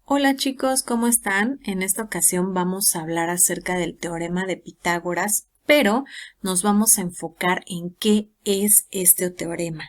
Hola chicos, ¿cómo están? En esta ocasión vamos a hablar acerca del teorema de Pitágoras, pero nos vamos a enfocar en qué es este teorema.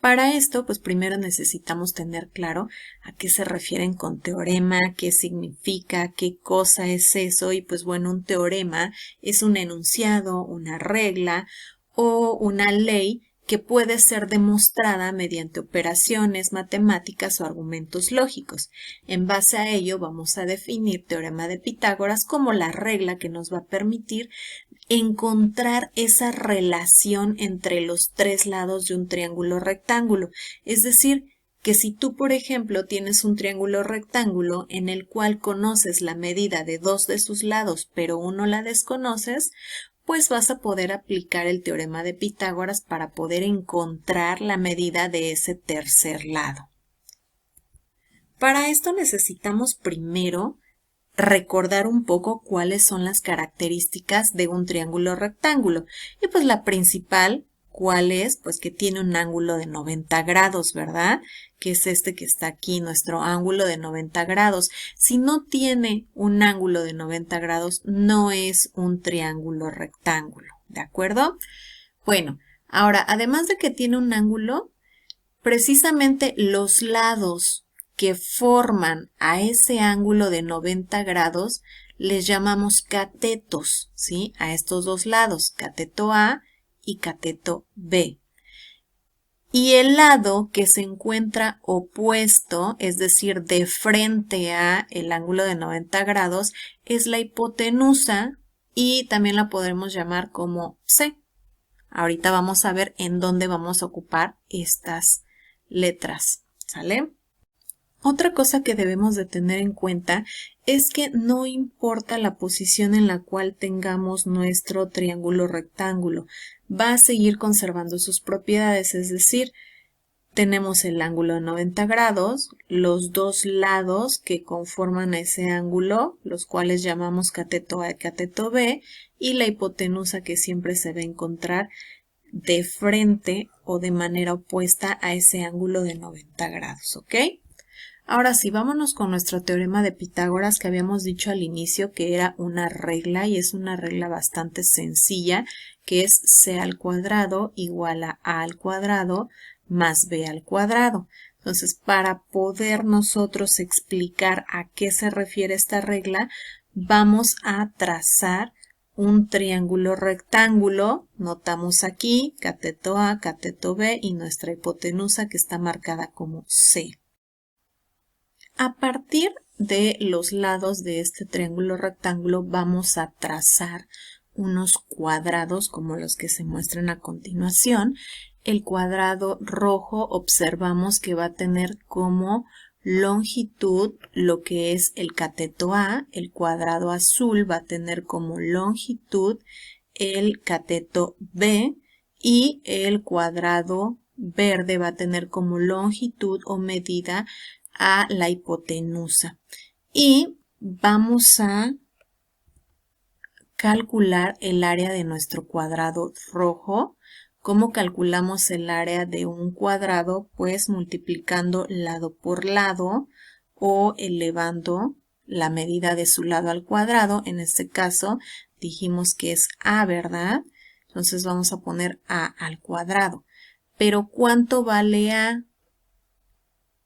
Para esto, pues primero necesitamos tener claro a qué se refieren con teorema, qué significa, qué cosa es eso y pues bueno, un teorema es un enunciado, una regla o una ley que puede ser demostrada mediante operaciones matemáticas o argumentos lógicos. En base a ello vamos a definir teorema de Pitágoras como la regla que nos va a permitir encontrar esa relación entre los tres lados de un triángulo rectángulo. Es decir, que si tú, por ejemplo, tienes un triángulo rectángulo en el cual conoces la medida de dos de sus lados, pero uno la desconoces, pues vas a poder aplicar el teorema de Pitágoras para poder encontrar la medida de ese tercer lado. Para esto necesitamos primero recordar un poco cuáles son las características de un triángulo rectángulo. Y pues la principal, ¿cuál es? Pues que tiene un ángulo de 90 grados, ¿verdad? Que es este que está aquí, nuestro ángulo de 90 grados. Si no tiene un ángulo de 90 grados, no es un triángulo rectángulo, ¿de acuerdo? Bueno, ahora, además de que tiene un ángulo, precisamente los lados que forman a ese ángulo de 90 grados les llamamos catetos, ¿sí? A estos dos lados, cateto A y cateto B. Y el lado que se encuentra opuesto, es decir, de frente a el ángulo de 90 grados, es la hipotenusa y también la podemos llamar como C. Ahorita vamos a ver en dónde vamos a ocupar estas letras, ¿sale? Otra cosa que debemos de tener en cuenta es que no importa la posición en la cual tengamos nuestro triángulo rectángulo, va a seguir conservando sus propiedades, es decir, tenemos el ángulo de 90 grados, los dos lados que conforman ese ángulo, los cuales llamamos cateto A y cateto B, y la hipotenusa que siempre se va a encontrar de frente o de manera opuesta a ese ángulo de 90 grados, ¿ok? Ahora sí, vámonos con nuestro teorema de Pitágoras que habíamos dicho al inicio que era una regla y es una regla bastante sencilla que es c al cuadrado igual a al cuadrado más b al cuadrado. Entonces, para poder nosotros explicar a qué se refiere esta regla, vamos a trazar un triángulo rectángulo, notamos aquí cateto A, cateto B y nuestra hipotenusa que está marcada como C. A partir de los lados de este triángulo rectángulo vamos a trazar unos cuadrados como los que se muestran a continuación. El cuadrado rojo observamos que va a tener como longitud lo que es el cateto A, el cuadrado azul va a tener como longitud el cateto B y el cuadrado verde va a tener como longitud o medida a la hipotenusa. Y vamos a calcular el área de nuestro cuadrado rojo. ¿Cómo calculamos el área de un cuadrado? Pues multiplicando lado por lado o elevando la medida de su lado al cuadrado. En este caso dijimos que es A, ¿verdad? Entonces vamos a poner A al cuadrado. Pero ¿cuánto vale A?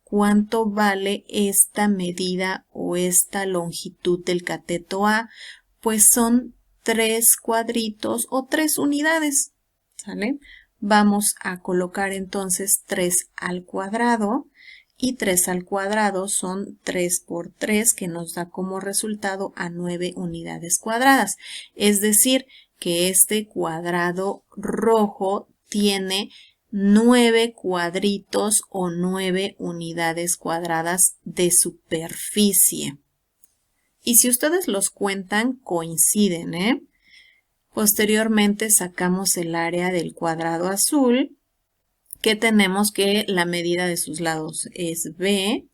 ¿Cuánto vale esta medida o esta longitud del cateto A? Pues son 3 cuadritos o 3 unidades, ¿sale? Vamos a colocar entonces 3 al cuadrado y 3 al cuadrado son 3 por 3 que nos da como resultado a 9 unidades cuadradas. Es decir, que este cuadrado rojo tiene 9 cuadritos o 9 unidades cuadradas de superficie. Y si ustedes los cuentan, coinciden, ¿eh? Posteriormente sacamos el área del cuadrado azul, que tenemos que la medida de sus lados es b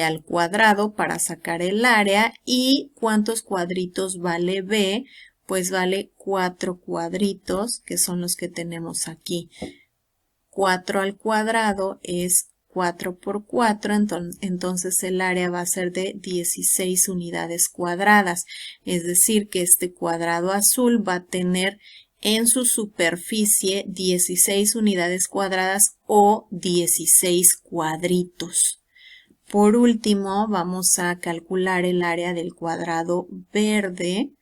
al cuadrado para sacar el área. ¿Y cuántos cuadritos vale b? Pues vale 4 cuadritos, que son los que tenemos aquí. 4 al cuadrado es 4 por 4, entonces el área va a ser de 16 unidades cuadradas. Es decir, que este cuadrado azul va a tener en su superficie 16 unidades cuadradas o 16 cuadritos. Por último, vamos a calcular el área del cuadrado verde,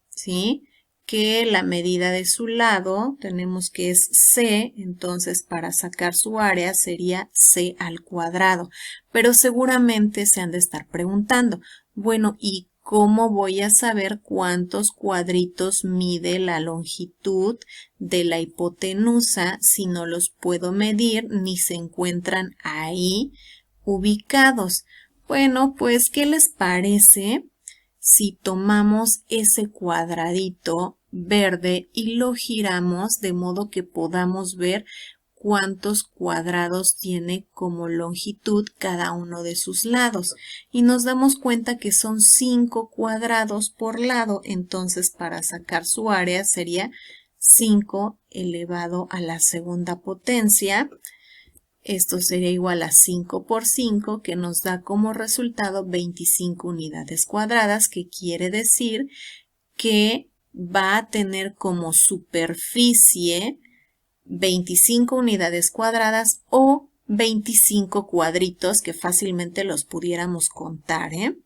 ¿sí? Que la medida de su lado tenemos que es C, entonces para sacar su área sería C al cuadrado. Pero seguramente se han de estar preguntando, bueno, ¿y cómo voy a saber cuántos cuadritos mide la longitud de la hipotenusa si no los puedo medir ni se encuentran ahí ubicados? Bueno, pues, ¿qué les parece si tomamos ese cuadradito verde y lo giramos de modo que podamos ver cuántos cuadrados tiene como longitud cada uno de sus lados? Y nos damos cuenta que son 5 cuadrados por lado, entonces para sacar su área sería 5 elevado a la segunda potencia. Esto sería igual a 5 por 5, que nos da como resultado 25 unidades cuadradas, que quiere decir que va a tener como superficie 25 unidades cuadradas o 25 cuadritos, que fácilmente los pudiéramos contar, ¿eh?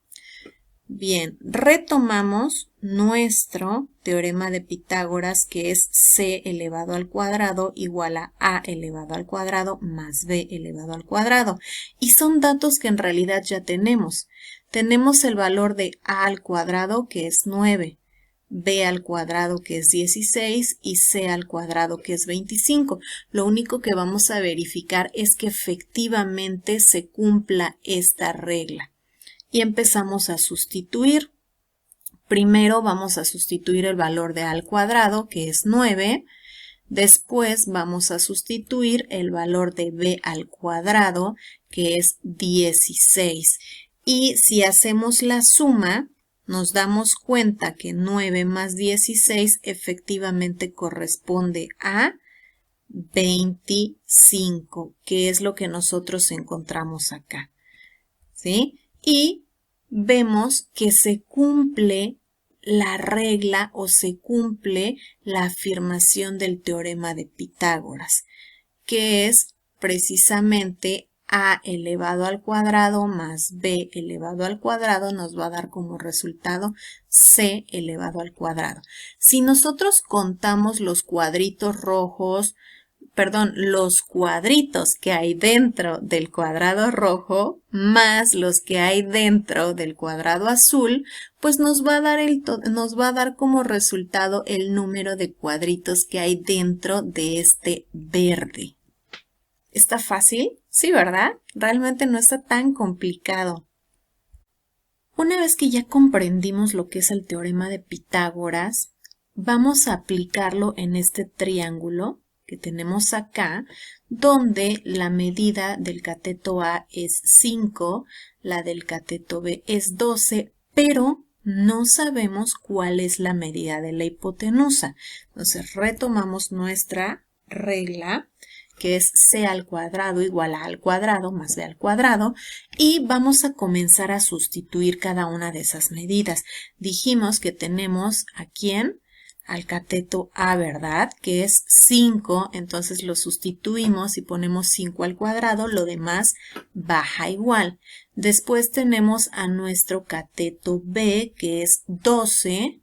Bien, retomamos nuestro teorema de Pitágoras, que es C elevado al cuadrado igual a elevado al cuadrado más B elevado al cuadrado. Y son datos que en realidad ya tenemos. Tenemos el valor de A al cuadrado, que es 9, B al cuadrado, que es 16, y C al cuadrado, que es 25. Lo único que vamos a verificar es que efectivamente se cumpla esta regla. Y empezamos a sustituir. Primero vamos a sustituir el valor de A al cuadrado, que es 9. Después vamos a sustituir el valor de B al cuadrado, que es 16. Y si hacemos la suma, nos damos cuenta que 9 más 16 efectivamente corresponde a 25, que es lo que nosotros encontramos acá, ¿sí? Y vemos que se cumple la regla o se cumple la afirmación del teorema de Pitágoras, que es precisamente A elevado al cuadrado más B elevado al cuadrado nos va a dar como resultado C elevado al cuadrado. Si nosotros contamos los cuadritos rojos, los cuadritos que hay dentro del cuadrado rojo más los que hay dentro del cuadrado azul, pues nos va a dar como resultado el número de cuadritos que hay dentro de este verde. ¿Está fácil? Sí, ¿verdad? Realmente no está tan complicado. Una vez que ya comprendimos lo que es el teorema de Pitágoras, vamos a aplicarlo en este triángulo que tenemos acá, donde la medida del cateto A es 5, la del cateto B es 12, pero no sabemos cuál es la medida de la hipotenusa. Entonces retomamos nuestra regla, que es C al cuadrado igual a A al cuadrado más B al cuadrado, y vamos a comenzar a sustituir cada una de esas medidas. Dijimos que tenemos ¿a quién? Al cateto A, ¿verdad? Que es 5, entonces lo sustituimos y ponemos 5 al cuadrado, lo demás baja igual. Después tenemos a nuestro cateto B, que es 12,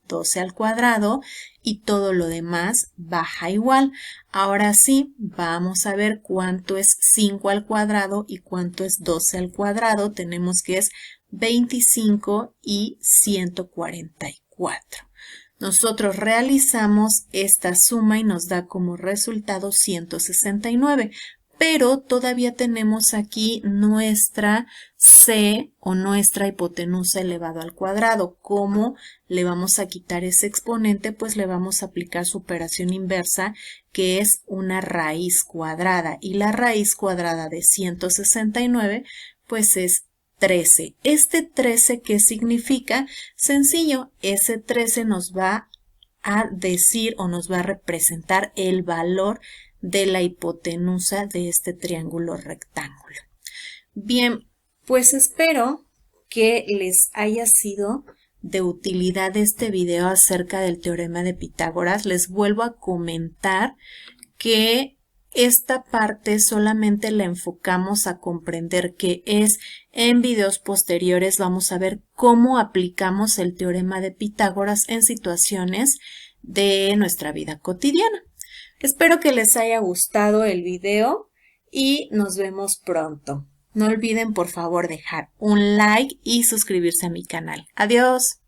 12 al cuadrado, y todo lo demás baja igual. Ahora sí, vamos a ver cuánto es 5 al cuadrado y cuánto es 12 al cuadrado. Tenemos que es 25 y 144. Nosotros realizamos esta suma y nos da como resultado 169, pero todavía tenemos aquí nuestra C o nuestra hipotenusa elevado al cuadrado. ¿Cómo le vamos a quitar ese exponente? Pues le vamos a aplicar su operación inversa, que es una raíz cuadrada, y la raíz cuadrada de 169 pues es 13. Este 13, ¿qué significa? Sencillo, ese 13 nos va a decir o nos va a representar el valor de la hipotenusa de este triángulo rectángulo. Bien, pues espero que les haya sido de utilidad este video acerca del teorema de Pitágoras. Les vuelvo a comentar que esta parte solamente la enfocamos a comprender qué es. En videos posteriores vamos a ver cómo aplicamos el teorema de Pitágoras en situaciones de nuestra vida cotidiana. Espero que les haya gustado el video y nos vemos pronto. No olviden por favor dejar un like y suscribirse a mi canal. Adiós.